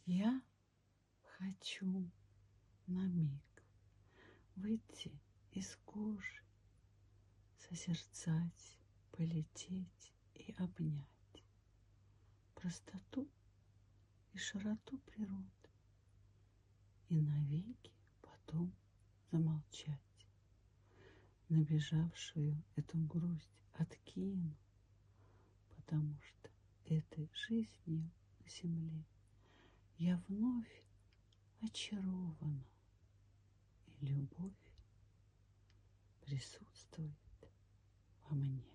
Я хочу на миг выйти из кожи, созерцать, полететь и обнять простоту и широту природы, и навеки потом замолчать. Набежавшую эту грусть откину, потому что этой жизнью на земле я вновь очарована, и любовь присутствует во мне.